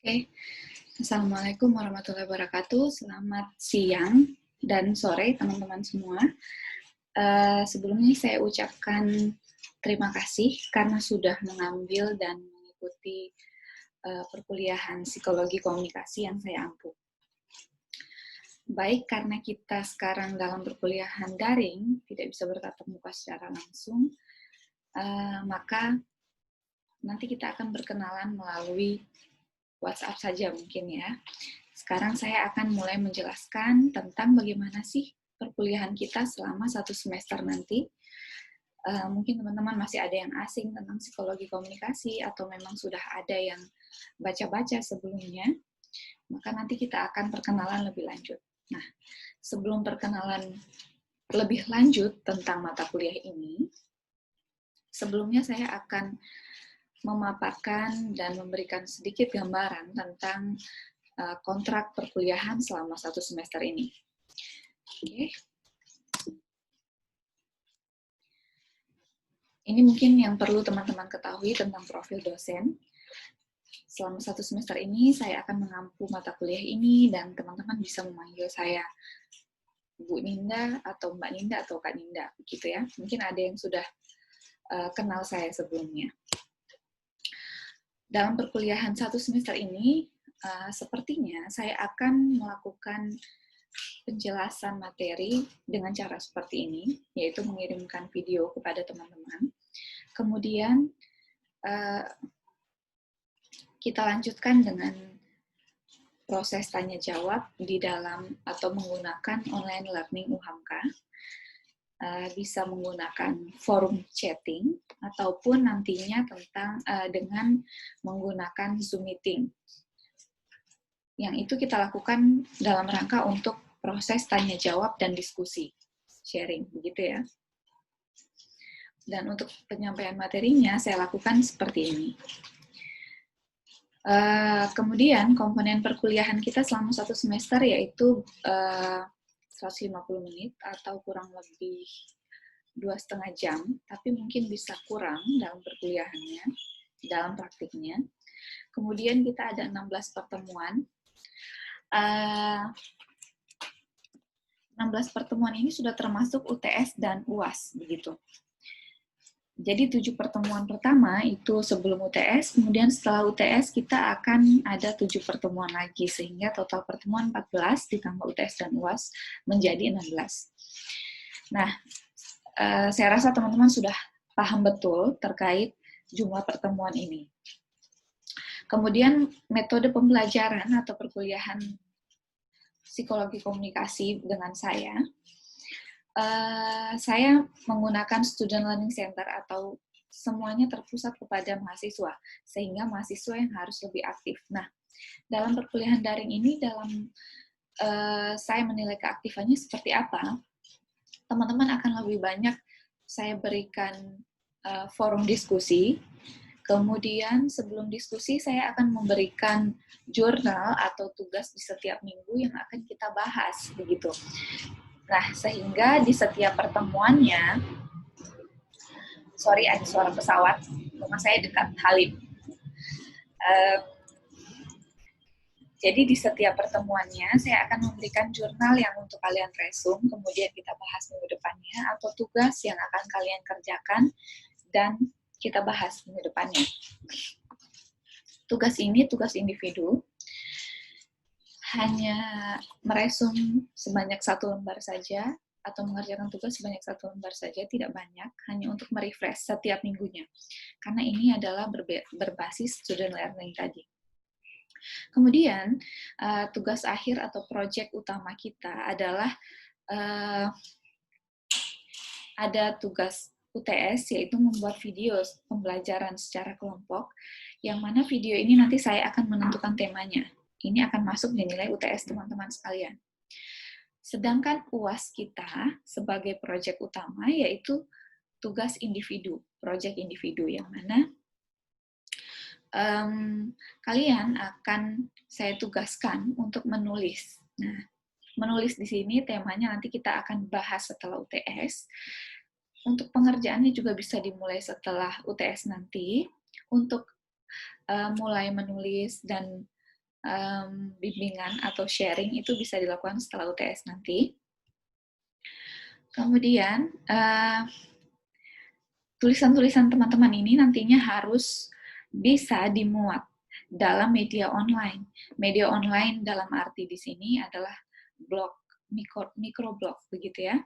Oke, Assalamualaikum warahmatullahi wabarakatuh. Selamat siang dan sore teman-teman semua. Sebelumnya saya ucapkan terima kasih karena sudah mengambil dan mengikuti perkuliahan psikologi komunikasi yang saya ampu. Baik karena kita sekarang dalam perkuliahan daring, tidak bisa bertatap muka secara langsung, maka nanti kita akan berkenalan melalui WhatsApp saja mungkin ya. Sekarang saya akan mulai menjelaskan tentang bagaimana sih perkuliahan kita selama 1 semester nanti. Mungkin teman-teman masih ada yang asing tentang psikologi komunikasi atau memang sudah ada yang baca-baca sebelumnya, maka nanti kita akan perkenalan lebih lanjut. Nah, sebelum perkenalan lebih lanjut tentang mata kuliah ini, sebelumnya saya akan memaparkan dan memberikan sedikit gambaran tentang kontrak perkuliahan selama 1 semester ini. Oke. Ini mungkin yang perlu teman-teman ketahui tentang profil dosen. Selama 1 semester ini, saya akan mengampu mata kuliah ini, dan teman-teman bisa memanggil saya Bu Ninda, atau Mbak Ninda, atau Kak Ninda, gitu ya. Mungkin ada yang sudah kenal saya sebelumnya. Dalam perkuliahan 1 semester ini, sepertinya saya akan melakukan penjelasan materi dengan cara seperti ini, yaitu mengirimkan video kepada teman-teman. Kemudian kita lanjutkan dengan proses tanya-jawab di dalam atau menggunakan online learning UHAMKA. Bisa menggunakan forum chatting ataupun nantinya dengan menggunakan Zoom meeting. Yang itu kita lakukan dalam rangka untuk proses tanya-jawab dan diskusi, sharing, begitu ya. Dan untuk penyampaian materinya saya lakukan seperti ini. Kemudian komponen perkuliahan kita selama 1 semester yaitu 150 menit atau kurang lebih 2,5 jam, tapi mungkin bisa kurang dalam perkuliahannya, dalam praktiknya. Kemudian kita ada 16 pertemuan. 16 pertemuan ini sudah termasuk UTS dan UAS, begitu. Jadi 7 pertemuan pertama itu sebelum UTS, kemudian setelah UTS kita akan ada 7 pertemuan lagi, sehingga total pertemuan 14 ditambah UTS dan UAS menjadi 16. Nah, saya rasa teman-teman sudah paham betul terkait jumlah pertemuan ini. Kemudian metode pembelajaran atau perkuliahan psikologi komunikasi dengan saya menggunakan student learning center atau semuanya terpusat kepada mahasiswa, sehingga mahasiswa yang harus lebih aktif. Nah, dalam perkuliahan daring ini, saya menilai keaktifannya seperti apa, teman-teman akan lebih banyak saya berikan forum diskusi, kemudian sebelum diskusi saya akan memberikan jurnal atau tugas di setiap minggu yang akan kita bahas, begitu. Nah, sehingga di setiap pertemuannya, sorry ada suara pesawat, rumah saya dekat Halim. Jadi di setiap pertemuannya saya akan memberikan jurnal yang untuk kalian resum, kemudian kita bahas minggu depannya, atau tugas yang akan kalian kerjakan dan kita bahas minggu depannya. Tugas ini tugas individu, hanya meresum sebanyak 1 lembar saja, atau mengerjakan tugas sebanyak 1 lembar saja, tidak banyak, hanya untuk merefresh setiap minggunya. Karena ini adalah berbasis student learning tadi. Kemudian, tugas akhir atau proyek utama kita adalah ada tugas UTS, yaitu membuat video pembelajaran secara kelompok, yang mana video ini nanti saya akan menentukan temanya. Ini akan masuk di nilai UTS teman-teman sekalian. Sedangkan UAS kita sebagai proyek utama yaitu tugas individu, proyek individu, yang mana kalian akan saya tugaskan untuk menulis. Nah, menulis di sini temanya nanti kita akan bahas setelah UTS. Untuk pengerjaannya juga bisa dimulai setelah UTS nanti, untuk mulai menulis dan bimbingan atau sharing itu bisa dilakukan setelah UTS nanti. Kemudian, tulisan-tulisan teman-teman ini nantinya harus bisa dimuat dalam media online. Media online dalam arti di sini adalah blog, microblog, begitu ya.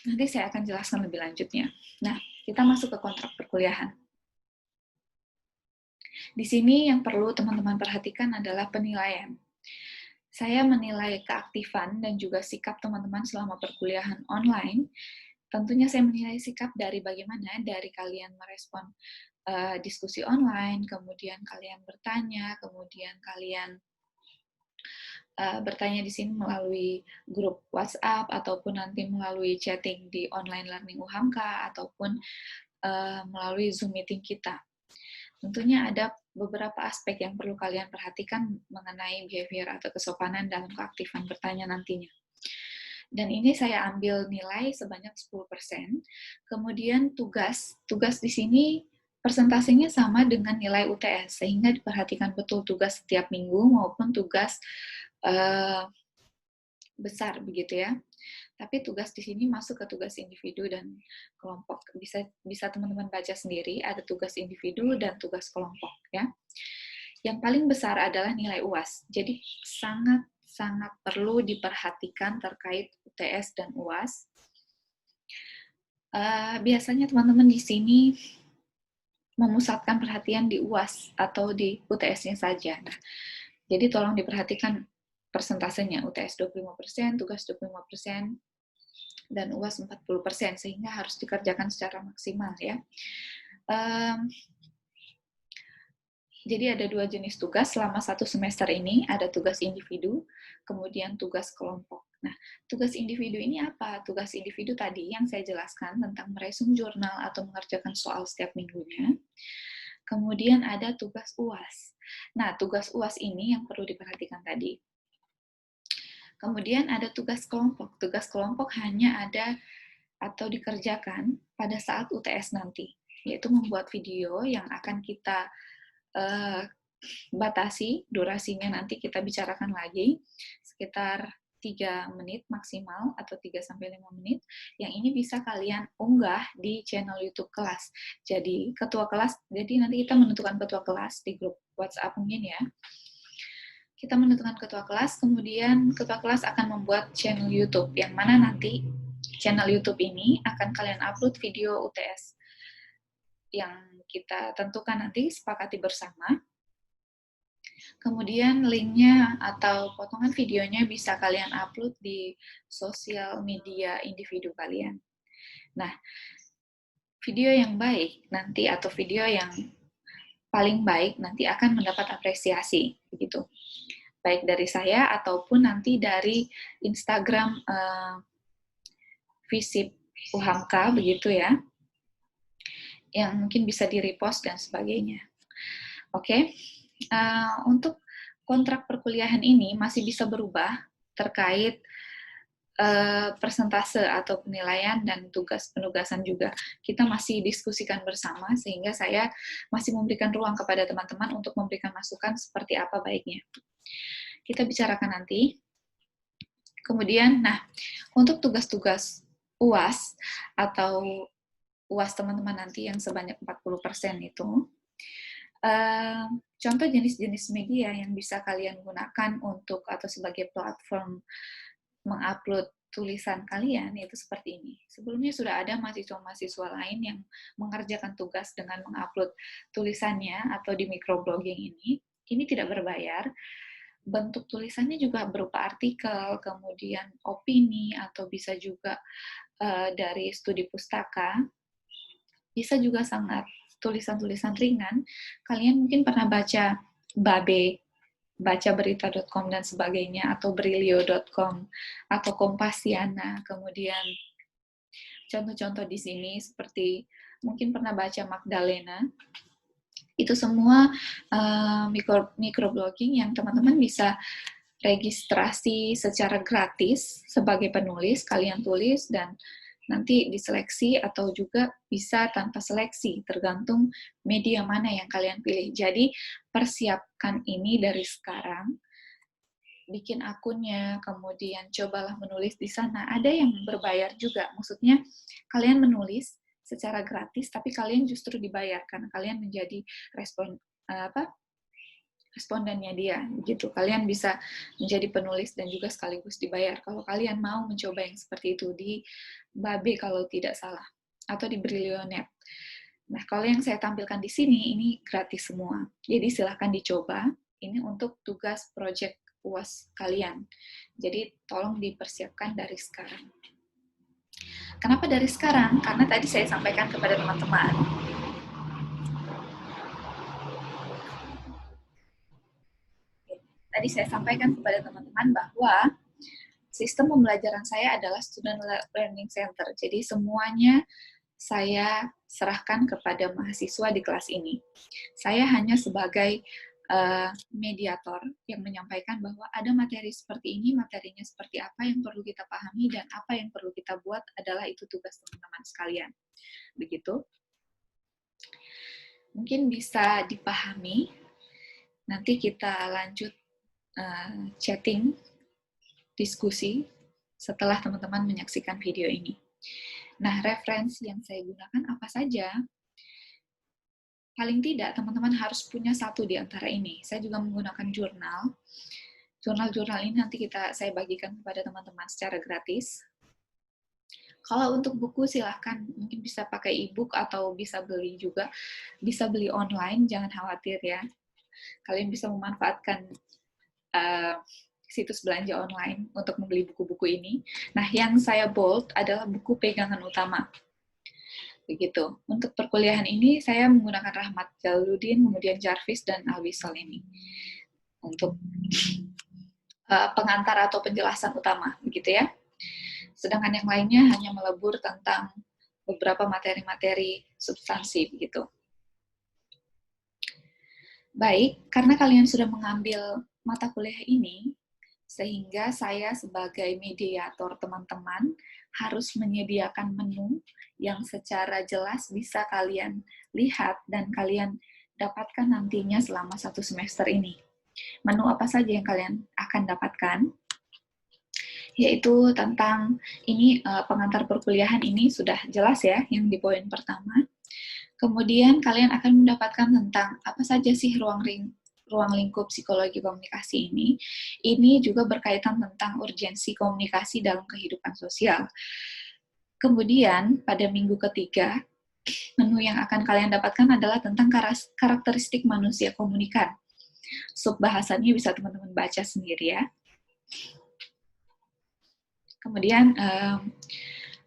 Nanti saya akan jelaskan lebih lanjutnya. Nah, kita masuk ke kontrak perkuliahan. Di sini yang perlu teman-teman perhatikan adalah penilaian. Saya menilai keaktifan dan juga sikap teman-teman selama perkuliahan online. Tentunya saya menilai sikap dari bagaimana dari kalian merespon diskusi online, kemudian kalian bertanya, kemudian kalian bertanya di sini melalui grup WhatsApp, ataupun nanti melalui chatting di online learning UHAMKA, ataupun melalui Zoom meeting kita. Tentunya ada beberapa aspek yang perlu kalian perhatikan mengenai behavior atau kesopanan dalam keaktifan bertanya nantinya. Dan ini saya ambil nilai sebanyak 10%. Kemudian tugas di sini persentasenya sama dengan nilai UTS, sehingga diperhatikan betul tugas setiap minggu maupun tugas besar, begitu ya. Tapi tugas di sini masuk ke tugas individu dan kelompok. Bisa teman-teman baca sendiri, ada tugas individu dan tugas kelompok ya. Yang paling besar adalah nilai UAS. Jadi sangat perlu diperhatikan terkait UTS dan UAS. Biasanya teman-teman di sini memusatkan perhatian di UAS atau di UTS-nya saja. Nah, jadi tolong diperhatikan persentasenya, UTS 25%, tugas 25%, dan UAS 40%, sehingga harus dikerjakan secara maksimal ya. Jadi ada 2 jenis tugas selama 1 semester ini, ada tugas individu, kemudian tugas kelompok. Nah, tugas individu ini apa? Tugas individu tadi yang saya jelaskan tentang meresum jurnal atau mengerjakan soal setiap minggunya. Kemudian ada tugas UAS. Nah, tugas UAS ini yang perlu diperhatikan tadi. Kemudian ada tugas kelompok. Tugas kelompok hanya ada atau dikerjakan pada saat UTS nanti, yaitu membuat video yang akan kita batasi, durasinya nanti kita bicarakan lagi, sekitar 3 menit maksimal atau 3-5 menit, yang ini bisa kalian unggah di channel YouTube kelas. Jadi nanti kita menentukan ketua kelas di grup WhatsApp mungkin ya. Kita menentukan ketua kelas, kemudian ketua kelas akan membuat channel YouTube, yang mana nanti channel YouTube ini akan kalian upload video UTS yang kita tentukan nanti, sepakati bersama. Kemudian linknya atau potongan videonya bisa kalian upload di sosial media individu kalian. Nah, video yang baik nanti atau video yang paling baik nanti akan mendapat apresiasi, begitu. Baik dari saya ataupun nanti dari Instagram Visip UHAMKA, begitu ya, yang mungkin bisa di-repost dan sebagainya. Oke, untuk kontrak perkuliahan ini masih bisa berubah terkait persentase atau penilaian dan penugasan juga. Kita masih diskusikan bersama, sehingga saya masih memberikan ruang kepada teman-teman untuk memberikan masukan seperti apa baiknya. Kita bicarakan nanti. Kemudian, nah, untuk tugas-tugas UAS atau UAS teman-teman nanti yang sebanyak 40% itu, contoh jenis-jenis media yang bisa kalian gunakan untuk atau sebagai platform mengupload tulisan kalian, yaitu seperti ini. Sebelumnya sudah ada mahasiswa-mahasiswa lain yang mengerjakan tugas dengan mengupload tulisannya atau di microblogging ini. Ini tidak berbayar. Bentuk tulisannya juga berupa artikel, kemudian opini, atau bisa juga dari studi pustaka. Bisa juga sangat tulisan-tulisan ringan. Kalian mungkin pernah baca Babe, bacaberita.com dan sebagainya, atau brilio.com, atau Kompasiana. Kemudian contoh-contoh di sini seperti mungkin pernah baca Magdalena. Itu semua microblogging yang teman-teman bisa registrasi secara gratis sebagai penulis, kalian tulis dan nanti diseleksi atau juga bisa tanpa seleksi, tergantung media mana yang kalian pilih. Jadi persiapkan ini dari sekarang, bikin akunnya, kemudian cobalah menulis di sana. Ada yang berbayar juga, maksudnya kalian menulis secara gratis, tapi kalian justru dibayar karena kalian menjadi respondennya dia, gitu. Kalian bisa menjadi penulis dan juga sekaligus dibayar. Kalau kalian mau mencoba yang seperti itu di Babe kalau tidak salah, atau di Brilionet. Nah, kalau yang saya tampilkan di sini, ini gratis semua. Jadi silahkan dicoba. Ini untuk tugas project UAS kalian. Jadi tolong dipersiapkan dari sekarang. Kenapa dari sekarang? Karena tadi saya sampaikan kepada teman-teman, bahwa sistem pembelajaran saya adalah Student Learning Center. Jadi semuanya saya serahkan kepada mahasiswa di kelas ini. Saya hanya sebagai mediator yang menyampaikan bahwa ada materi seperti ini, materinya seperti apa yang perlu kita pahami, dan apa yang perlu kita buat adalah itu tugas teman-teman sekalian. Begitu. Mungkin bisa dipahami. Nanti kita lanjut chatting, diskusi, setelah teman-teman menyaksikan video ini. Nah, referensi yang saya gunakan apa saja? Paling tidak, teman-teman harus punya satu di antara ini. Saya juga menggunakan jurnal. Jurnal-jurnal ini nanti saya bagikan kepada teman-teman secara gratis. Kalau untuk buku, silahkan mungkin bisa pakai e-book atau bisa beli juga. Bisa beli online, jangan khawatir ya. Kalian bisa memanfaatkan situs belanja online untuk membeli buku-buku ini. Nah, yang saya bold adalah buku pegangan utama. Begitu. Untuk perkuliahan ini, saya menggunakan Rahmat Jalaluddin, kemudian Jarvis, dan Alwisal ini. Untuk pengantar atau penjelasan utama, begitu ya. Sedangkan yang lainnya hanya melebur tentang beberapa materi-materi substansi, begitu. Baik, karena kalian sudah mengambil mata kuliah ini, sehingga saya sebagai mediator teman-teman harus menyediakan menu yang secara jelas bisa kalian lihat dan kalian dapatkan nantinya selama 1 semester ini. Menu apa saja yang kalian akan dapatkan? Yaitu tentang ini pengantar perkuliahan ini sudah jelas ya, yang di poin pertama. Kemudian kalian akan mendapatkan tentang apa saja sih ruang lingkup psikologi komunikasi ini. Ini juga berkaitan tentang urgensi komunikasi dalam kehidupan sosial. Kemudian pada minggu ketiga, menu yang akan kalian dapatkan adalah tentang karakteristik manusia komunikan. Subbahasannya bisa teman-teman baca sendiri ya. Kemudian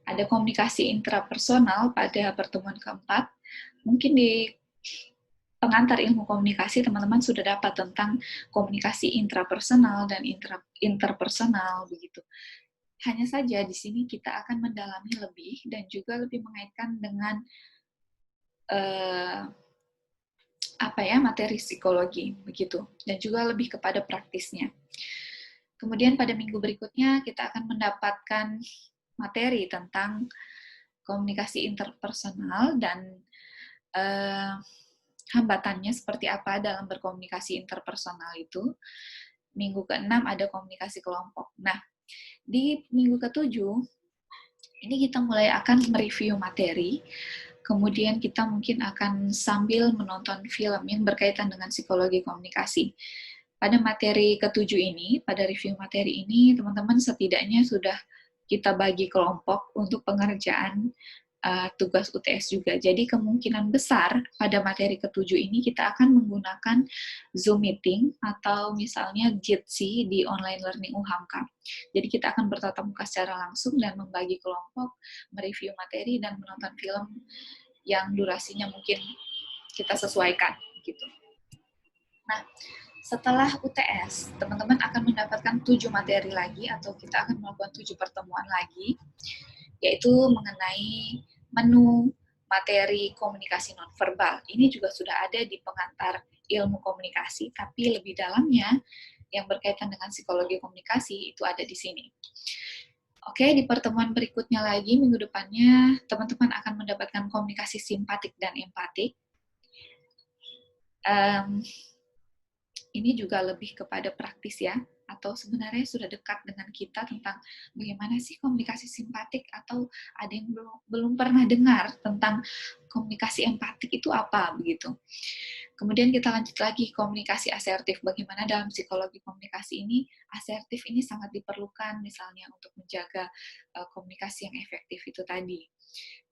ada komunikasi intrapersonal pada pertemuan keempat. Mungkin di pengantar ilmu komunikasi, teman-teman sudah dapat tentang komunikasi intrapersonal dan interpersonal, begitu. Hanya saja di sini kita akan mendalami lebih dan juga lebih mengaitkan dengan materi psikologi, begitu, dan juga lebih kepada praktisnya. Kemudian pada minggu berikutnya kita akan mendapatkan materi tentang komunikasi interpersonal dan hambatannya seperti apa dalam berkomunikasi interpersonal itu. Minggu ke-6 ada komunikasi kelompok. Nah, di minggu ke-7, ini kita mulai akan mereview materi, kemudian kita mungkin akan sambil menonton film yang berkaitan dengan psikologi komunikasi. Pada materi ke-7 ini, pada review materi ini, teman-teman setidaknya sudah kita bagi kelompok untuk pengerjaan tugas UTS juga. Jadi kemungkinan besar pada materi ke-7 ini kita akan menggunakan Zoom meeting atau misalnya Jitsi di online learning UHAMKA. Jadi kita akan bertatap muka secara langsung dan membagi kelompok, mereview materi dan menonton film yang durasinya mungkin kita sesuaikan gitu. Nah, setelah UTS, teman-teman akan mendapatkan 7 materi lagi atau kita akan melakukan 7 pertemuan lagi, yaitu mengenai menu materi komunikasi nonverbal. Ini juga sudah ada di pengantar ilmu komunikasi, tapi lebih dalamnya yang berkaitan dengan psikologi komunikasi itu ada di sini. Oke, di pertemuan berikutnya lagi, minggu depannya, teman-teman akan mendapatkan komunikasi simpatik dan empatik. Ini juga lebih kepada praktis ya, atau sebenarnya sudah dekat dengan kita tentang bagaimana sih komunikasi simpatik, atau ada yang belum pernah dengar tentang komunikasi empatik itu apa, begitu. Kemudian kita lanjut lagi, komunikasi asertif. Bagaimana dalam psikologi komunikasi ini, asertif ini sangat diperlukan misalnya untuk menjaga komunikasi yang efektif itu tadi.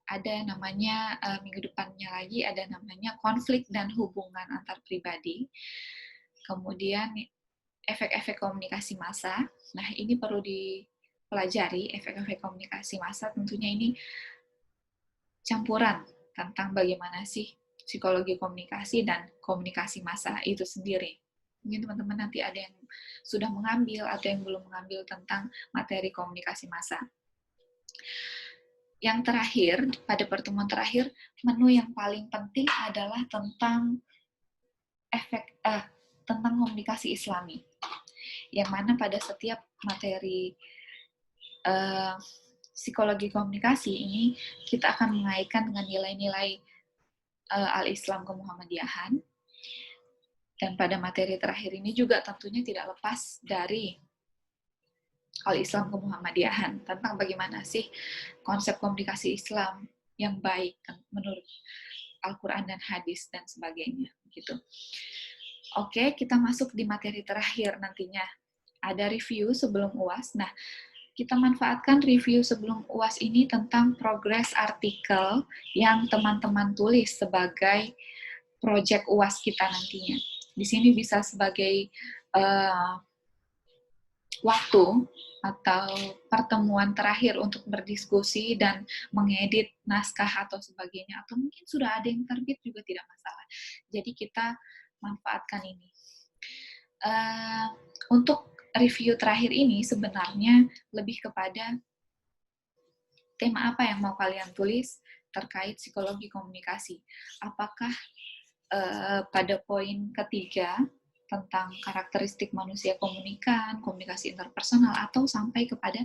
Ada namanya, minggu depannya lagi, ada namanya konflik dan hubungan antar pribadi. Kemudian efek-efek komunikasi massa. Nah, ini perlu dipelajari, efek-efek komunikasi massa tentunya ini campuran tentang bagaimana sih psikologi komunikasi dan komunikasi massa itu sendiri. Mungkin teman-teman nanti ada yang sudah mengambil atau yang belum mengambil tentang materi komunikasi massa. Yang terakhir, pada pertemuan terakhir, menu yang paling penting adalah tentang tentang komunikasi Islami, yang mana pada setiap materi psikologi komunikasi ini kita akan mengaitkan dengan nilai-nilai al-Islam kemuhammadiyahan. Dan pada materi terakhir ini juga tentunya tidak lepas dari al-Islam kemuhammadiyahan, tentang bagaimana sih konsep komunikasi Islam yang baik menurut Al-Quran dan hadis dan sebagainya. Gitu. Oke, kita masuk di materi terakhir nantinya. Ada review sebelum UAS. Nah, kita manfaatkan review sebelum UAS ini tentang progres artikel yang teman-teman tulis sebagai project UAS kita nantinya. Di sini bisa sebagai waktu atau pertemuan terakhir untuk berdiskusi dan mengedit naskah atau sebagainya, atau mungkin sudah ada yang terbit juga tidak masalah. Jadi kita manfaatkan ini. Untuk review terakhir ini sebenarnya lebih kepada tema apa yang mau kalian tulis terkait psikologi komunikasi. Apakah pada poin ketiga tentang karakteristik manusia komunikan, komunikasi interpersonal, atau sampai kepada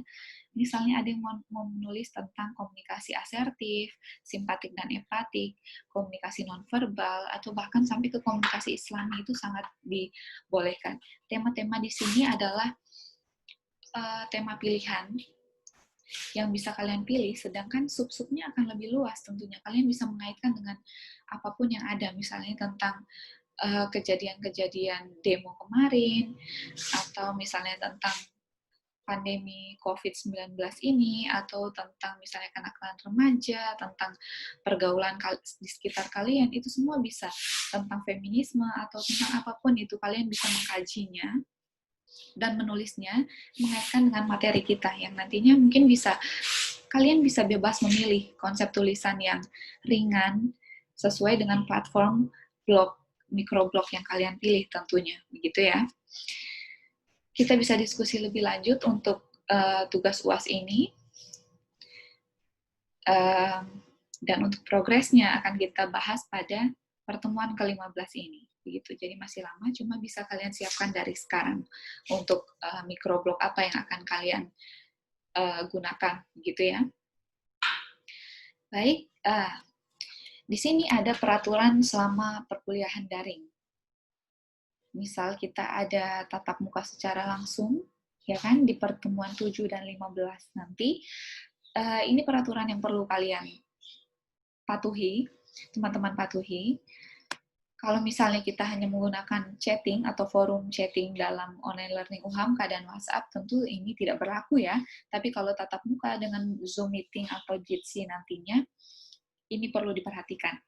misalnya ada yang mau menulis tentang komunikasi asertif, simpatik dan empatik, komunikasi nonverbal, atau bahkan sampai ke komunikasi Islami, itu sangat dibolehkan. Tema-tema di sini adalah tema pilihan yang bisa kalian pilih, sedangkan sub-subnya akan lebih luas tentunya. Kalian bisa mengaitkan dengan apapun yang ada, misalnya tentang kejadian-kejadian demo kemarin, atau misalnya tentang pandemi COVID-19 ini, atau tentang misalnya kenakalan remaja, tentang pergaulan di sekitar kalian, itu semua bisa. Tentang feminisme, atau tentang apapun itu, kalian bisa mengkajinya dan menulisnya mengaitkan dengan materi kita yang nantinya mungkin kalian bisa bebas memilih konsep tulisan yang ringan sesuai dengan platform blog, microblog yang kalian pilih tentunya, begitu ya. Kita bisa diskusi lebih lanjut untuk tugas UAS ini, dan untuk progresnya akan kita bahas pada pertemuan ke-15 ini. Begitu. Jadi masih lama, cuma bisa kalian siapkan dari sekarang untuk microblog apa yang akan kalian gunakan, gitu ya. Baik, di sini ada peraturan selama perkuliahan daring. Misal kita ada tatap muka secara langsung, ya kan, di pertemuan 7 dan 15 nanti. Ini peraturan yang perlu kalian patuhi, teman-teman patuhi. Kalau misalnya kita hanya menggunakan chatting atau forum chatting dalam online learning UHAMKA dan WhatsApp, tentu ini tidak berlaku ya. Tapi kalau tatap muka dengan Zoom meeting atau Jitsi nantinya, ini perlu diperhatikan.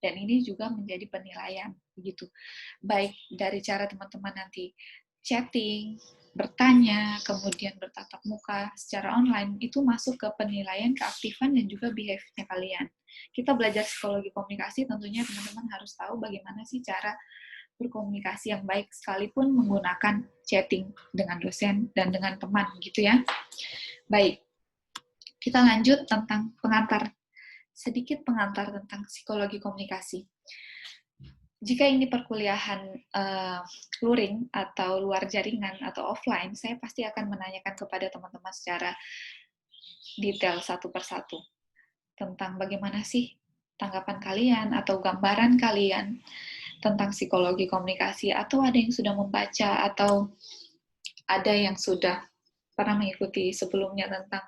Dan ini juga menjadi penilaian, begitu. Baik dari cara teman-teman nanti chatting, bertanya, kemudian bertatap muka secara online, itu masuk ke penilaian keaktifan dan juga behavior-nya kalian. Kita belajar psikologi komunikasi, tentunya teman-teman harus tahu bagaimana sih cara berkomunikasi yang baik sekalipun menggunakan chatting dengan dosen dan dengan teman, gitu ya. Baik, kita lanjut tentang pengantar. Sedikit pengantar tentang psikologi komunikasi. Jika ini perkuliahan luring atau luar jaringan atau offline, saya pasti akan menanyakan kepada teman-teman secara detail satu persatu tentang bagaimana sih tanggapan kalian atau gambaran kalian tentang psikologi komunikasi, atau ada yang sudah membaca atau ada yang sudah pernah mengikuti sebelumnya tentang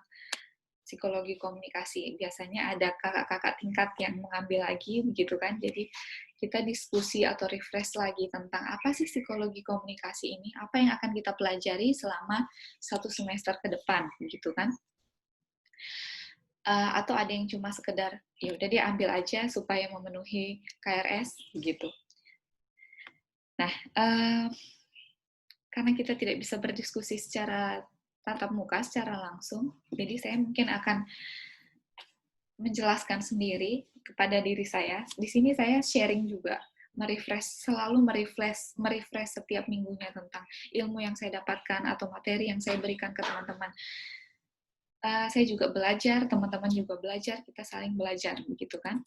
psikologi komunikasi. Biasanya ada kakak-kakak tingkat yang mengambil lagi, begitu kan. Jadi kita diskusi atau refresh lagi tentang apa sih psikologi komunikasi ini, apa yang akan kita pelajari selama 1 semester ke depan, begitu kan. Atau ada yang cuma sekedar, ya udah dia ambil aja supaya memenuhi KRS, begitu. Nah, karena kita tidak bisa berdiskusi secara tatap muka, secara langsung, jadi saya mungkin akan menjelaskan sendiri kepada diri saya. Di sini saya sharing juga, selalu merefresh setiap minggunya tentang ilmu yang saya dapatkan atau materi yang saya berikan ke teman-teman. Saya juga belajar, teman-teman juga belajar, kita saling belajar, begitu kan?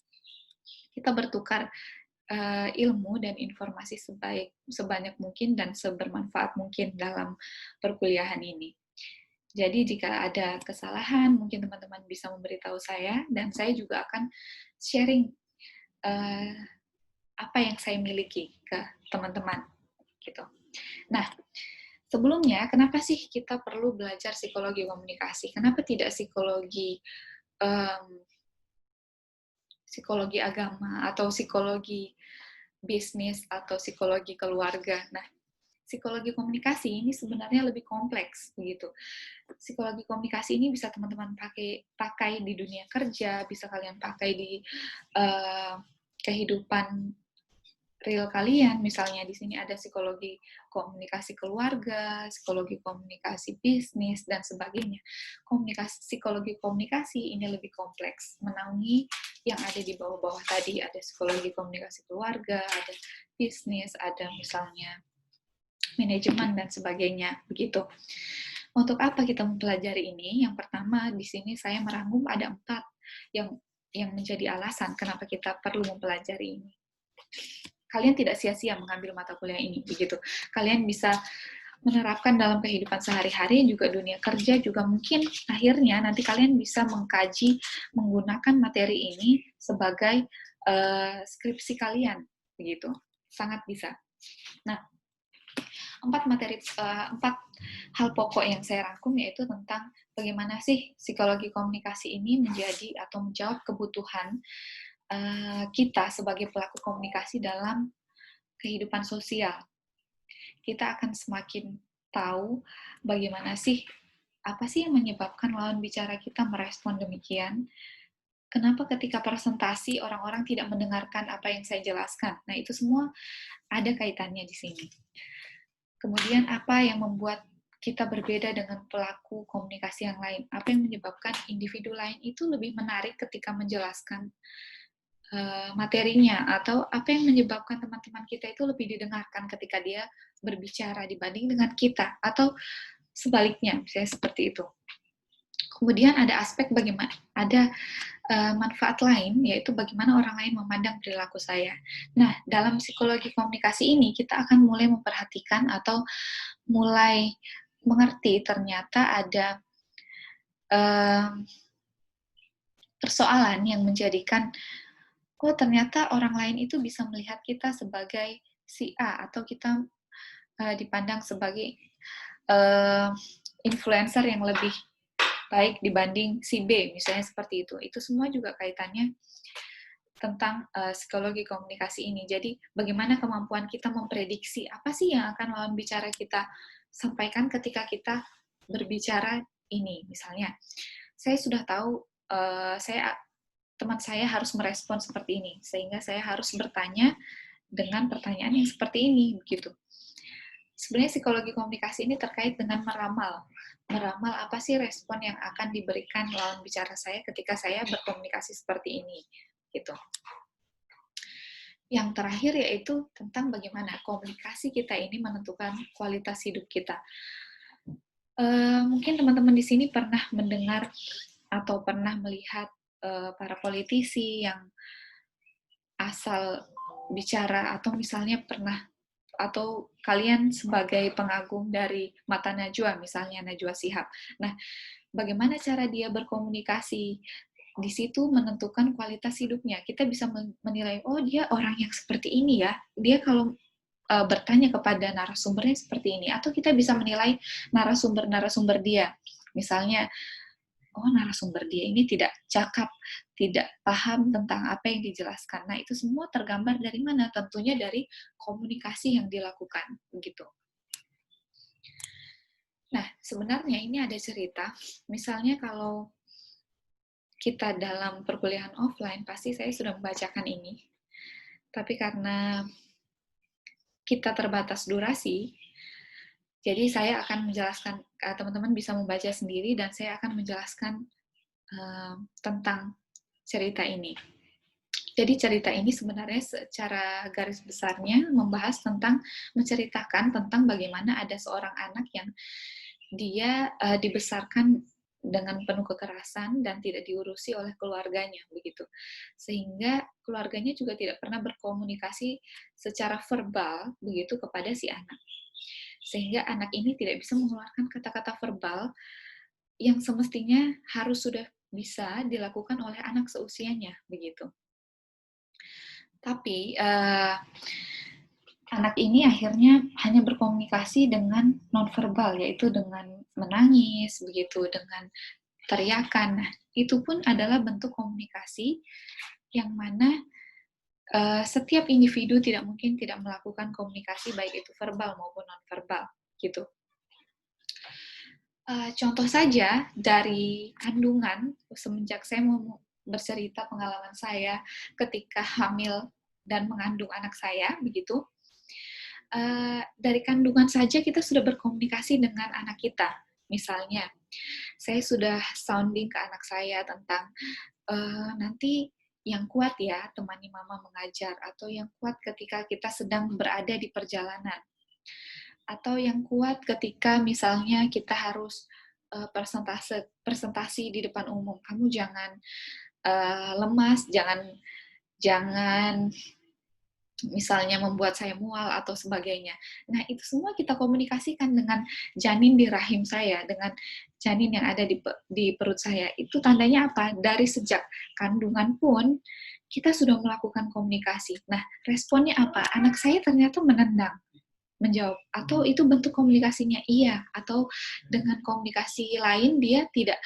Kita bertukar ilmu dan informasi sebanyak mungkin dan sebermanfaat mungkin dalam perkuliahan ini. Jadi jika ada kesalahan, mungkin teman-teman bisa memberitahu saya, dan saya juga akan sharing apa yang saya miliki ke teman-teman. Gitu. Nah, sebelumnya, kenapa sih kita perlu belajar psikologi komunikasi? Kenapa tidak psikologi agama, atau psikologi bisnis, atau psikologi keluarga? Nah, psikologi komunikasi ini sebenarnya lebih kompleks, begitu. Psikologi komunikasi ini bisa teman-teman pakai di dunia kerja, bisa kalian pakai di kehidupan real kalian. Misalnya di sini ada psikologi komunikasi keluarga, psikologi komunikasi bisnis, dan sebagainya. Psikologi komunikasi ini lebih kompleks, menaungi yang ada di bawah-bawah tadi. Ada psikologi komunikasi keluarga, ada bisnis, ada misalnya manajemen, dan sebagainya, begitu. Untuk apa kita mempelajari ini? Yang pertama, di sini saya merangkum ada 4 yang menjadi alasan kenapa kita perlu mempelajari ini. Kalian tidak sia-sia mengambil mata kuliah ini, begitu. Kalian bisa menerapkan dalam kehidupan sehari-hari, juga dunia kerja, juga mungkin akhirnya nanti kalian bisa mengkaji, menggunakan materi ini sebagai skripsi kalian, begitu. Sangat bisa. Nah, 4 hal pokok yang saya rangkum yaitu tentang bagaimana sih psikologi komunikasi ini menjadi atau menjawab kebutuhan kita sebagai pelaku komunikasi dalam kehidupan sosial. Kita akan semakin tahu bagaimana sih, apa sih yang menyebabkan lawan bicara kita merespon demikian. Kenapa ketika presentasi orang-orang tidak mendengarkan apa yang saya jelaskan. Nah, itu semua ada kaitannya di sini. Kemudian apa yang membuat kita berbeda dengan pelaku komunikasi yang lain? Apa yang menyebabkan individu lain itu lebih menarik ketika menjelaskan materinya, atau apa yang menyebabkan teman-teman kita itu lebih didengarkan ketika dia berbicara dibanding dengan kita, atau sebaliknya, misalnya seperti itu. Kemudian ada aspek bagaimana, ada manfaat lain, yaitu bagaimana orang lain memandang perilaku saya. Nah, dalam psikologi komunikasi ini, kita akan mulai memperhatikan atau mulai mengerti ternyata ada persoalan yang menjadikan ternyata orang lain itu bisa melihat kita sebagai si A, atau kita dipandang sebagai influencer yang lebih baik dibanding si B, misalnya seperti itu. Itu semua juga kaitannya tentang psikologi komunikasi ini. Jadi, bagaimana kemampuan kita memprediksi apa sih yang akan lawan bicara kita sampaikan ketika kita berbicara ini. Misalnya, saya sudah tahu teman saya harus merespon seperti ini, sehingga saya harus bertanya dengan pertanyaan yang seperti ini, begitu. Sebenarnya psikologi komunikasi ini terkait dengan meramal apa sih respon yang akan diberikan lawan bicara saya ketika saya berkomunikasi seperti ini, gitu. Yang terakhir yaitu tentang bagaimana komunikasi kita ini menentukan kualitas hidup kita. Mungkin teman-teman di sini pernah mendengar atau pernah melihat para politisi yang asal bicara, atau misalnya pernah atau kalian sebagai pengagum dari Mata Najwa, misalnya Najwa Shihab. Nah, bagaimana cara dia berkomunikasi? Di situ menentukan kualitas hidupnya. Kita bisa menilai, oh dia orang yang seperti ini ya. Dia kalau bertanya kepada narasumbernya seperti ini. Atau kita bisa menilai narasumber-narasumber dia. Misalnya, oh narasumber dia ini tidak cakap, tidak paham tentang apa yang dijelaskan. Nah, itu semua tergambar dari mana? Tentunya dari komunikasi yang dilakukan, begitu. Nah, sebenarnya ini ada cerita, misalnya kalau kita dalam perkuliahan offline, pasti saya sudah membacakan ini, tapi karena kita terbatas durasi, jadi saya akan menjelaskan, teman-teman bisa membaca sendiri, dan saya akan menjelaskan tentang cerita ini. Jadi cerita ini sebenarnya secara garis besarnya membahas tentang, menceritakan tentang bagaimana ada seorang anak yang dia dibesarkan dengan penuh kekerasan dan tidak diurusi oleh keluarganya, begitu. Sehingga keluarganya juga tidak pernah berkomunikasi secara verbal, begitu, kepada si anak. Sehingga anak ini tidak bisa mengeluarkan kata-kata verbal yang semestinya harus sudah bisa dilakukan oleh anak seusianya, begitu. Tapi anak ini akhirnya hanya berkomunikasi dengan nonverbal, yaitu dengan menangis, begitu, dengan teriakan. Nah, itu pun adalah bentuk komunikasi yang mana setiap individu tidak mungkin tidak melakukan komunikasi, baik itu verbal maupun nonverbal, gitu. Contoh saja dari kandungan, semenjak saya mau bercerita pengalaman saya ketika hamil dan mengandung anak saya, begitu. Dari kandungan saja kita sudah berkomunikasi dengan anak kita. Misalnya, saya sudah sounding ke anak saya tentang nanti yang kuat ya, temani mama mengajar, atau yang kuat ketika kita sedang berada di perjalanan, atau yang kuat ketika misalnya kita harus presentasi di depan umum. Kamu jangan lemas, jangan misalnya membuat saya mual atau sebagainya. Nah, itu semua kita komunikasikan dengan janin di rahim saya, dengan janin yang ada di perut saya. Itu tandanya apa? Dari sejak kandungan pun kita sudah melakukan komunikasi. Nah, responnya apa? Anak saya ternyata menendang, menjawab, atau itu bentuk komunikasinya iya, atau dengan komunikasi lain dia tidak,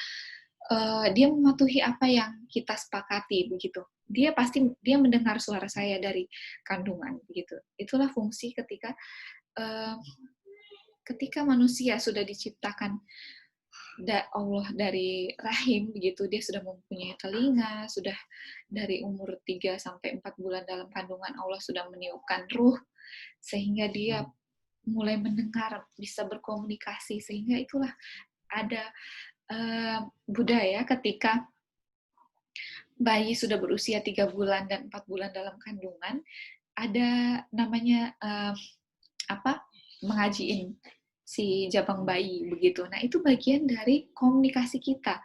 dia mematuhi apa yang kita sepakati, begitu. Dia mendengar suara saya dari kandungan, begitu. Itulah fungsi ketika manusia sudah diciptakan Allah dari rahim, begitu, dia sudah mempunyai telinga, sudah dari umur 3 sampai 4 bulan dalam kandungan Allah sudah meniupkan ruh, sehingga dia mulai mendengar, bisa berkomunikasi, sehingga itulah ada budaya ketika bayi sudah berusia 3 bulan dan 4 bulan dalam kandungan, ada namanya mengajiin si jabang bayi, begitu. Nah, itu bagian dari komunikasi kita,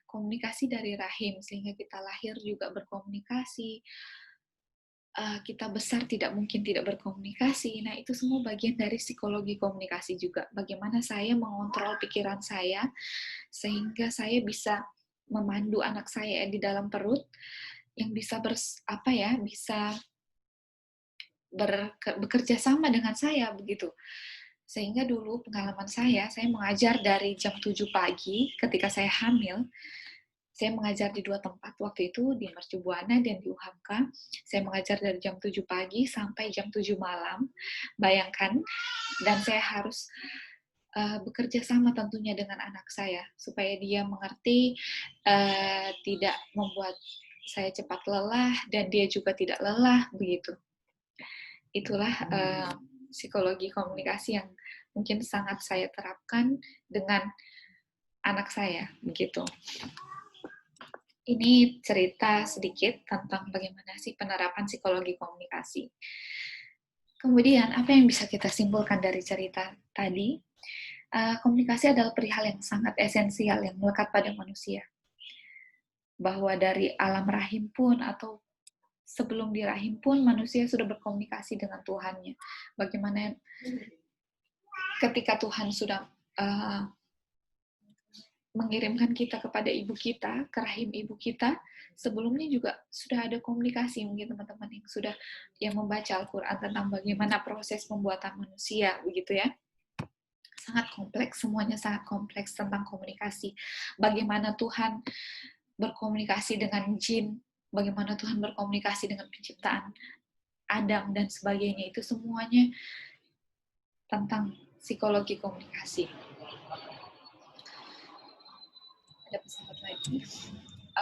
komunikasi dari rahim, sehingga kita lahir juga berkomunikasi, kita besar tidak mungkin tidak berkomunikasi. Nah, itu semua bagian dari psikologi komunikasi juga. Bagaimana saya mengontrol pikiran saya sehingga saya bisa memandu anak saya di dalam perut yang bisa bisa bekerja sama dengan saya, begitu. Sehingga dulu pengalaman saya mengajar dari jam 7 pagi ketika saya hamil. Saya mengajar di 2 tempat waktu itu, di Mercu Buana dan di UHAMKA. Saya mengajar dari jam 7 pagi sampai jam 7 malam. Bayangkan, dan saya harus bekerja sama tentunya dengan anak saya, supaya dia mengerti, tidak membuat saya cepat lelah, dan dia juga tidak lelah, begitu. Itulah psikologi komunikasi yang mungkin sangat saya terapkan dengan anak saya, begitu. Ini cerita sedikit tentang bagaimana sih penerapan psikologi komunikasi. Kemudian, apa yang bisa kita simpulkan dari cerita tadi? Komunikasi adalah perihal yang sangat esensial yang melekat pada manusia. Bahwa dari alam rahim pun, atau sebelum di rahim pun manusia sudah berkomunikasi dengan Tuhannya. Bagaimana ketika Tuhan sudah mengirimkan kita kepada ibu kita, ke rahim ibu kita, sebelumnya juga sudah ada komunikasi. Mungkin teman-teman yang membaca Al-Quran tentang bagaimana proses pembuatan manusia, begitu ya. Sangat kompleks, semuanya sangat kompleks tentang komunikasi. Bagaimana Tuhan berkomunikasi dengan jin, bagaimana Tuhan berkomunikasi dengan penciptaan Adam dan sebagainya, itu semuanya tentang psikologi komunikasi. Ada pesawat lagi.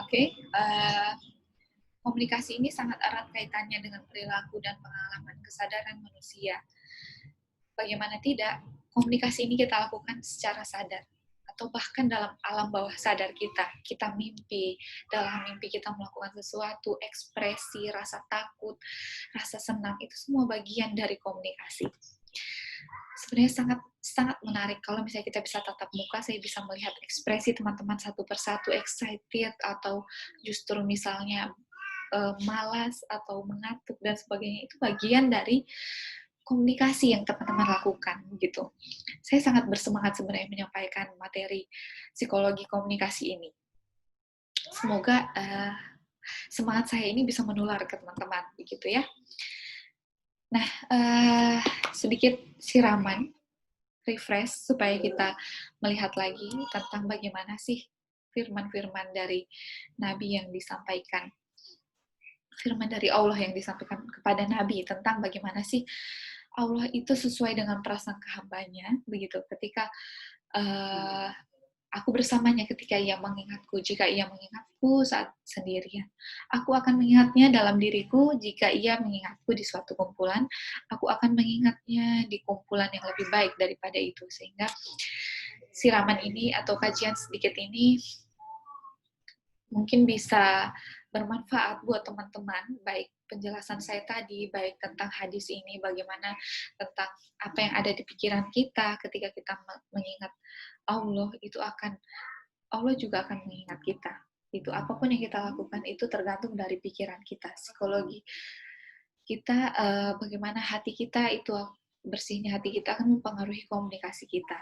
Oke. Komunikasi ini sangat erat kaitannya dengan perilaku dan pengalaman kesadaran manusia. Bagaimana tidak, komunikasi ini kita lakukan secara sadar, atau bahkan dalam alam bawah sadar kita. Kita mimpi, dalam mimpi kita melakukan sesuatu, ekspresi, rasa takut, rasa senang, itu semua bagian dari komunikasi. Sebenarnya sangat menarik kalau misalnya kita bisa tatap muka, saya bisa melihat ekspresi teman-teman satu persatu, excited atau justru misalnya malas atau mengantuk dan sebagainya. Itu bagian dari komunikasi yang teman-teman lakukan gitu. Saya sangat bersemangat sebenarnya menyampaikan materi psikologi komunikasi ini. Semoga semangat saya ini bisa menular ke teman-teman begitu ya. Nah, sedikit siraman, refresh, supaya kita melihat lagi tentang bagaimana sih firman-firman dari Nabi yang disampaikan, firman dari Allah yang disampaikan kepada Nabi tentang bagaimana sih Allah itu sesuai dengan prasangka hambanya, begitu. Ketika aku bersamanya ketika ia mengingatku, jika ia mengingatku saat sendirian. Aku akan mengingatnya dalam diriku, jika ia mengingatku di suatu kumpulan, aku akan mengingatnya di kumpulan yang lebih baik daripada itu. Sehingga siraman ini atau kajian sedikit ini mungkin bisa bermanfaat buat teman-teman, baik penjelasan saya tadi, baik tentang hadis ini, bagaimana tentang apa yang ada di pikiran kita ketika kita mengingat Allah, Allah juga akan mengingat kita. Itu apapun yang kita lakukan itu tergantung dari pikiran kita, psikologi kita, bagaimana hati kita itu, bersihnya hati kita akan mempengaruhi komunikasi kita,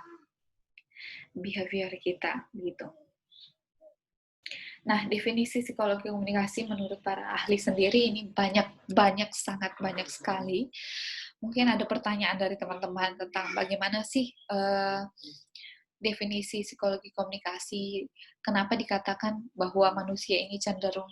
behavior kita, begitu. Nah, definisi psikologi komunikasi menurut para ahli sendiri ini sangat banyak sekali. Mungkin ada pertanyaan dari teman-teman tentang bagaimana sih definisi psikologi komunikasi, kenapa dikatakan bahwa manusia ini cenderung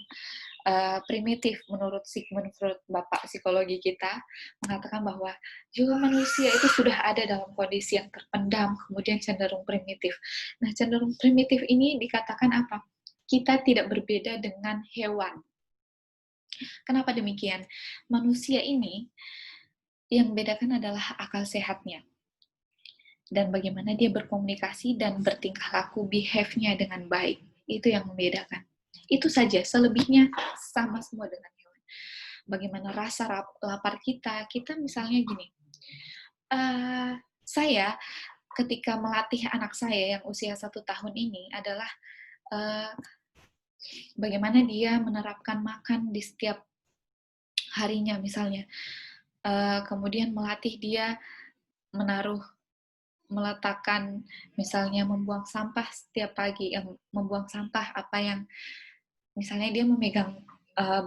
primitif menurut Sigmund Freud, bapak psikologi kita, mengatakan bahwa jiwa manusia itu sudah ada dalam kondisi yang terpendam, kemudian cenderung primitif. Nah, cenderung primitif ini dikatakan apa? Kita tidak berbeda dengan hewan. Kenapa demikian? Manusia ini yang membedakan adalah akal sehatnya. Dan bagaimana dia berkomunikasi dan bertingkah laku, behave-nya dengan baik. Itu yang membedakan. Itu saja, selebihnya sama semua dengan hewan. Bagaimana rasa lapar kita misalnya gini, saya ketika melatih anak saya yang usia 1 tahun ini adalah bagaimana dia menerapkan makan di setiap harinya misalnya. Kemudian melatih dia meletakkan misalnya membuang sampah setiap pagi, membuang sampah apa yang misalnya dia memegang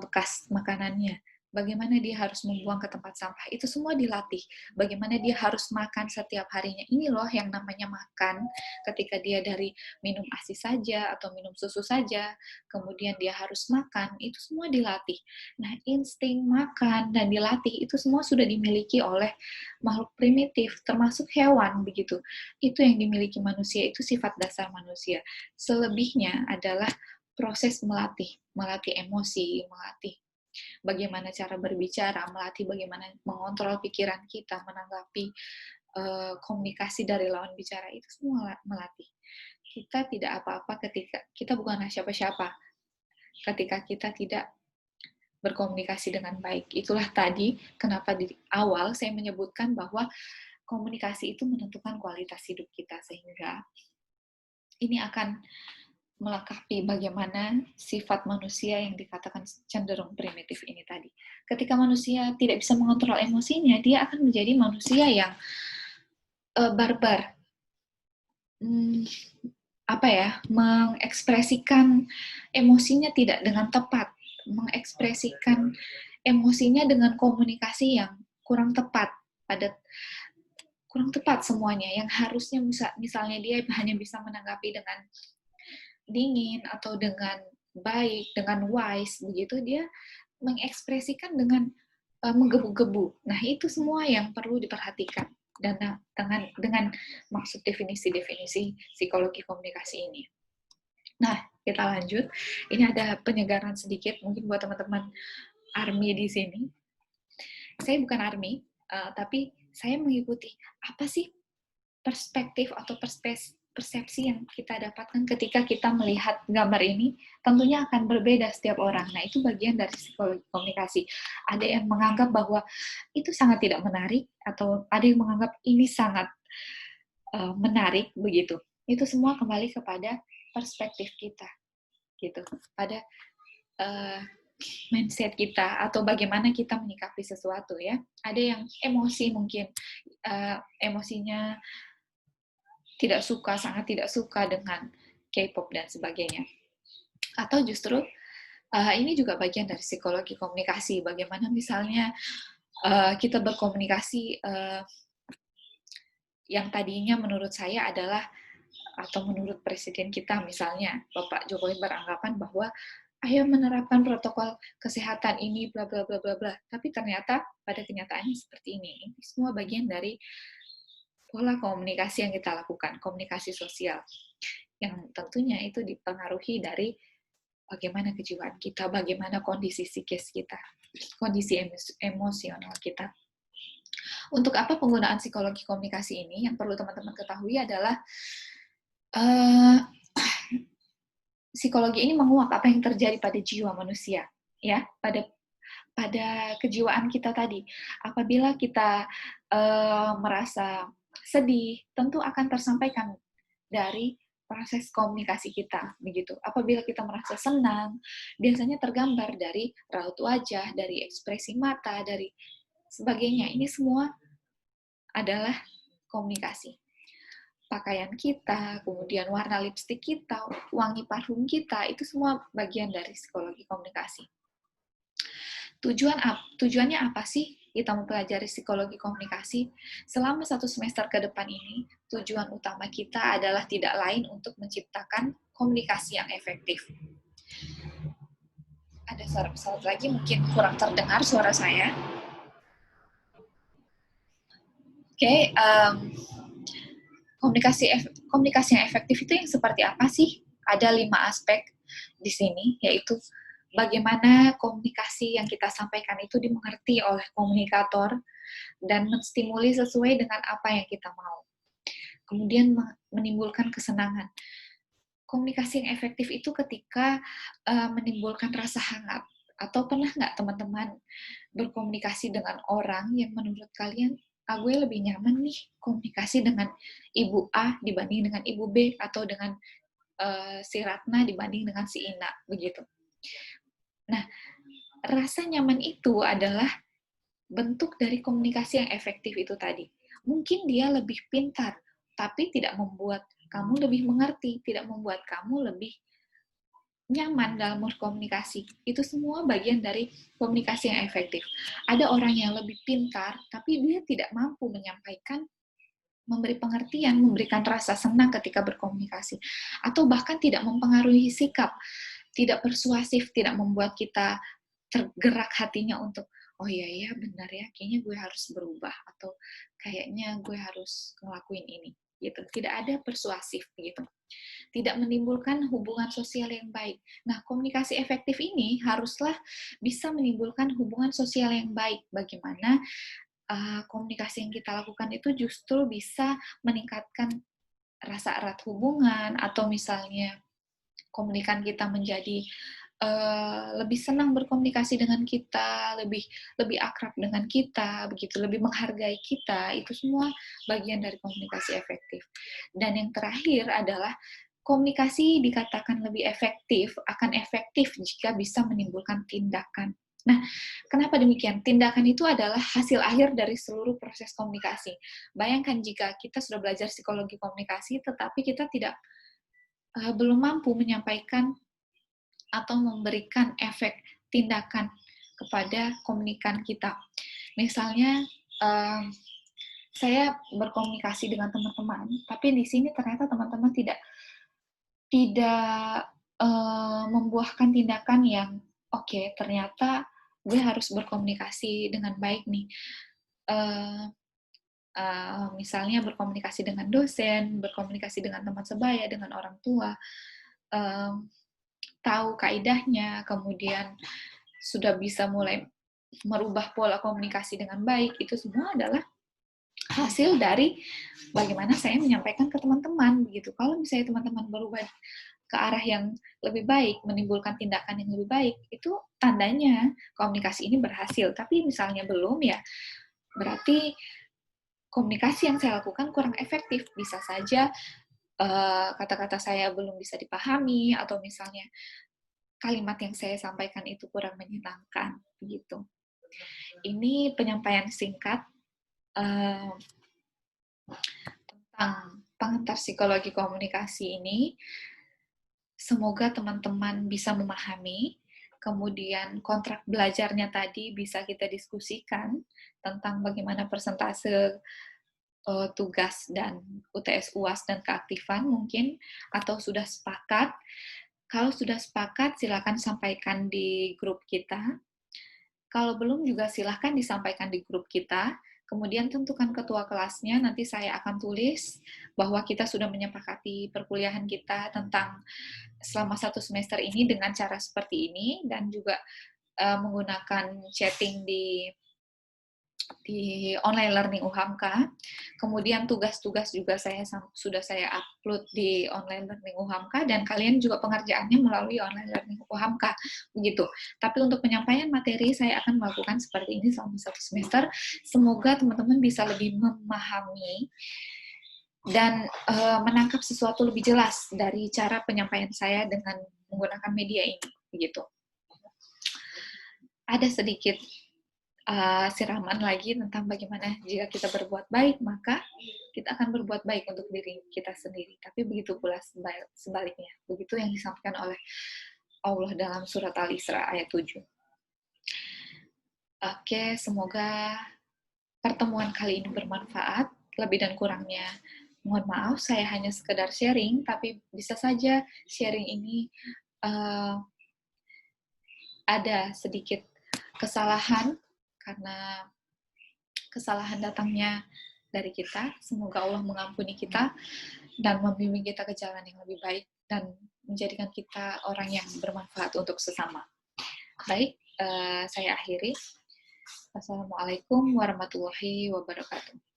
bekas makanannya, bagaimana dia harus membuang ke tempat sampah, itu semua dilatih. Bagaimana dia harus makan setiap harinya, ini loh yang namanya makan, ketika dia dari minum ASI saja atau minum susu saja, kemudian dia harus makan, itu semua dilatih. Nah, insting makan dan dilatih, itu semua sudah dimiliki oleh makhluk primitif, termasuk hewan, begitu. Itu yang dimiliki manusia, itu sifat dasar manusia. Selebihnya adalah proses melatih emosi, melatih bagaimana cara berbicara, melatih bagaimana mengontrol pikiran kita, menanggapi komunikasi dari lawan bicara, itu semua melatih. Kita tidak apa-apa ketika kita bukanlah siapa-siapa ketika kita tidak berkomunikasi dengan baik. Itulah tadi kenapa di awal saya menyebutkan bahwa komunikasi itu menentukan kualitas hidup kita, sehingga ini akan melengkapi bagaimana sifat manusia yang dikatakan cenderung primitif ini tadi. Ketika manusia tidak bisa mengontrol emosinya, dia akan menjadi manusia yang barbar, mengekspresikan emosinya tidak dengan tepat, mengekspresikan emosinya dengan komunikasi yang kurang tepat, kurang tepat semuanya, yang harusnya misalnya dia hanya bisa menanggapi dengan dingin atau dengan baik, dengan wise, begitu dia mengekspresikan dengan menggebu-gebu. Nah, itu semua yang perlu diperhatikan dan dengan maksud definisi-definisi psikologi komunikasi ini. Nah, kita lanjut. Ini ada penyegaran sedikit mungkin buat teman-teman ARMY di sini. Saya bukan ARMY, tapi saya mengikuti apa sih perspektif atau persepsi yang kita dapatkan ketika kita melihat gambar ini tentunya akan berbeda setiap orang. Nah, itu bagian dari psikologi komunikasi. Ada yang menganggap bahwa itu sangat tidak menarik, atau ada yang menganggap ini sangat menarik, begitu. Itu semua kembali kepada perspektif kita, gitu. Pada mindset kita atau bagaimana kita menyikapi sesuatu, ya. Ada yang emosi mungkin emosinya tidak suka, sangat tidak suka dengan K-pop dan sebagainya. Atau justru ini juga bagian dari psikologi komunikasi. Bagaimana misalnya kita berkomunikasi yang tadinya menurut saya adalah, atau menurut presiden kita misalnya, Bapak Jokowi beranggapan bahwa ayo menerapkan protokol kesehatan ini, bla bla bla bla bla. Tapi ternyata pada kenyataannya seperti ini. Ini semua bagian dari pola komunikasi yang kita lakukan, komunikasi sosial, yang tentunya itu dipengaruhi dari bagaimana kejiwaan kita, bagaimana kondisi psikis kita, kondisi emosional kita. Untuk apa penggunaan psikologi komunikasi ini? Yang perlu teman-teman ketahui adalah psikologi ini menguak apa yang terjadi pada jiwa manusia, ya, pada kejiwaan kita tadi. Apabila kita merasa sedih, tentu akan tersampaikan dari proses komunikasi kita, begitu. Apabila kita merasa senang, biasanya tergambar dari raut wajah, dari ekspresi mata, dari sebagainya. Ini semua adalah komunikasi. Pakaian kita, kemudian warna lipstik kita, wangi parfum kita, itu semua bagian dari psikologi komunikasi. Tujuannya apa sih kita mempelajari psikologi komunikasi? Selama 1 semester ke depan ini, tujuan utama kita adalah tidak lain untuk menciptakan komunikasi yang efektif. Ada suara pesawat lagi, mungkin kurang terdengar suara saya. Oke, komunikasi yang efektif itu yang seperti apa sih? Ada 5 aspek di sini, yaitu bagaimana komunikasi yang kita sampaikan itu dimengerti oleh komunikator dan menstimuli sesuai dengan apa yang kita mau. Kemudian menimbulkan kesenangan. Komunikasi yang efektif itu ketika menimbulkan rasa hangat. Atau pernah nggak teman-teman berkomunikasi dengan orang yang menurut kalian, gue lebih nyaman nih komunikasi dengan Ibu A dibanding dengan Ibu B, atau dengan si Ratna dibanding dengan si Ina, begitu. Nah, rasa nyaman itu adalah bentuk dari komunikasi yang efektif itu tadi. Mungkin dia lebih pintar, tapi tidak membuat kamu lebih mengerti, tidak membuat kamu lebih nyaman dalam berkomunikasi. Itu semua bagian dari komunikasi yang efektif. Ada orang yang lebih pintar, tapi dia tidak mampu menyampaikan, memberi pengertian, memberikan rasa senang ketika berkomunikasi. Atau bahkan tidak mempengaruhi sikap, tidak persuasif, tidak membuat kita tergerak hatinya untuk, oh iya benar ya, kayaknya gue harus berubah, atau kayaknya gue harus ngelakuin ini, gitu. Tidak ada persuasif, gitu. Tidak menimbulkan hubungan sosial yang baik. Nah, komunikasi efektif ini haruslah bisa menimbulkan hubungan sosial yang baik. Bagaimana komunikasi yang kita lakukan itu justru bisa meningkatkan rasa erat hubungan, atau misalnya komunikan kita menjadi lebih senang berkomunikasi dengan kita, lebih akrab dengan kita, begitu, lebih menghargai kita. Itu semua bagian dari komunikasi efektif. Dan yang terakhir adalah komunikasi dikatakan lebih efektif, akan efektif jika bisa menimbulkan tindakan. Nah, kenapa demikian? Tindakan itu adalah hasil akhir dari seluruh proses komunikasi. Bayangkan jika kita sudah belajar psikologi komunikasi, tetapi kita belum mampu menyampaikan atau memberikan efek tindakan kepada komunikan kita. Misalnya, saya berkomunikasi dengan teman-teman, tapi di sini ternyata teman-teman tidak membuahkan tindakan yang oke, ternyata gue harus berkomunikasi dengan baik nih. Misalnya berkomunikasi dengan dosen, berkomunikasi dengan teman sebaya, dengan orang tua, tahu kaidahnya, kemudian sudah bisa mulai merubah pola komunikasi dengan baik, itu semua adalah hasil dari bagaimana saya menyampaikan ke teman-teman begitu. Kalau misalnya teman-teman berubah ke arah yang lebih baik, menimbulkan tindakan yang lebih baik, itu tandanya komunikasi ini berhasil. Tapi misalnya belum, ya berarti komunikasi yang saya lakukan kurang efektif. Bisa saja kata-kata saya belum bisa dipahami, atau misalnya kalimat yang saya sampaikan itu kurang menyenangkan, begitu. Ini penyampaian singkat tentang pengantar psikologi komunikasi ini. Semoga teman-teman bisa memahami, kemudian kontrak belajarnya tadi bisa kita diskusikan tentang bagaimana persentase tugas dan UTS UAS dan keaktifan mungkin, atau sudah sepakat. Kalau sudah sepakat, silakan sampaikan di grup kita. Kalau belum juga silahkan disampaikan di grup kita. Kemudian tentukan ketua kelasnya, nanti saya akan tulis bahwa kita sudah menyepakati perkuliahan kita tentang selama 1 semester ini dengan cara seperti ini, dan juga menggunakan chatting di online learning UHAMKA. Kemudian tugas-tugas juga sudah saya upload di online learning UHAMKA, dan kalian juga pengerjaannya melalui online learning UHAMKA, begitu. Tapi untuk penyampaian materi saya akan melakukan seperti ini selama 1 semester. Semoga teman-teman bisa lebih memahami dan menangkap sesuatu lebih jelas dari cara penyampaian saya dengan menggunakan media ini, begitu. Ada sedikit siraman lagi tentang bagaimana jika kita berbuat baik, maka kita akan berbuat baik untuk diri kita sendiri. Tapi begitu pula sebaliknya. Begitu yang disampaikan oleh Allah dalam surat Al-Isra ayat 7. Oke, semoga pertemuan kali ini bermanfaat. Lebih dan kurangnya mohon maaf, saya hanya sekedar sharing, tapi bisa saja sharing ini ada sedikit kesalahan, karena kesalahan datangnya dari kita. Semoga Allah mengampuni kita dan membimbing kita ke jalan yang lebih baik dan menjadikan kita orang yang bermanfaat untuk sesama. Baik, saya akhiri. Wassalamualaikum warahmatullahi wabarakatuh.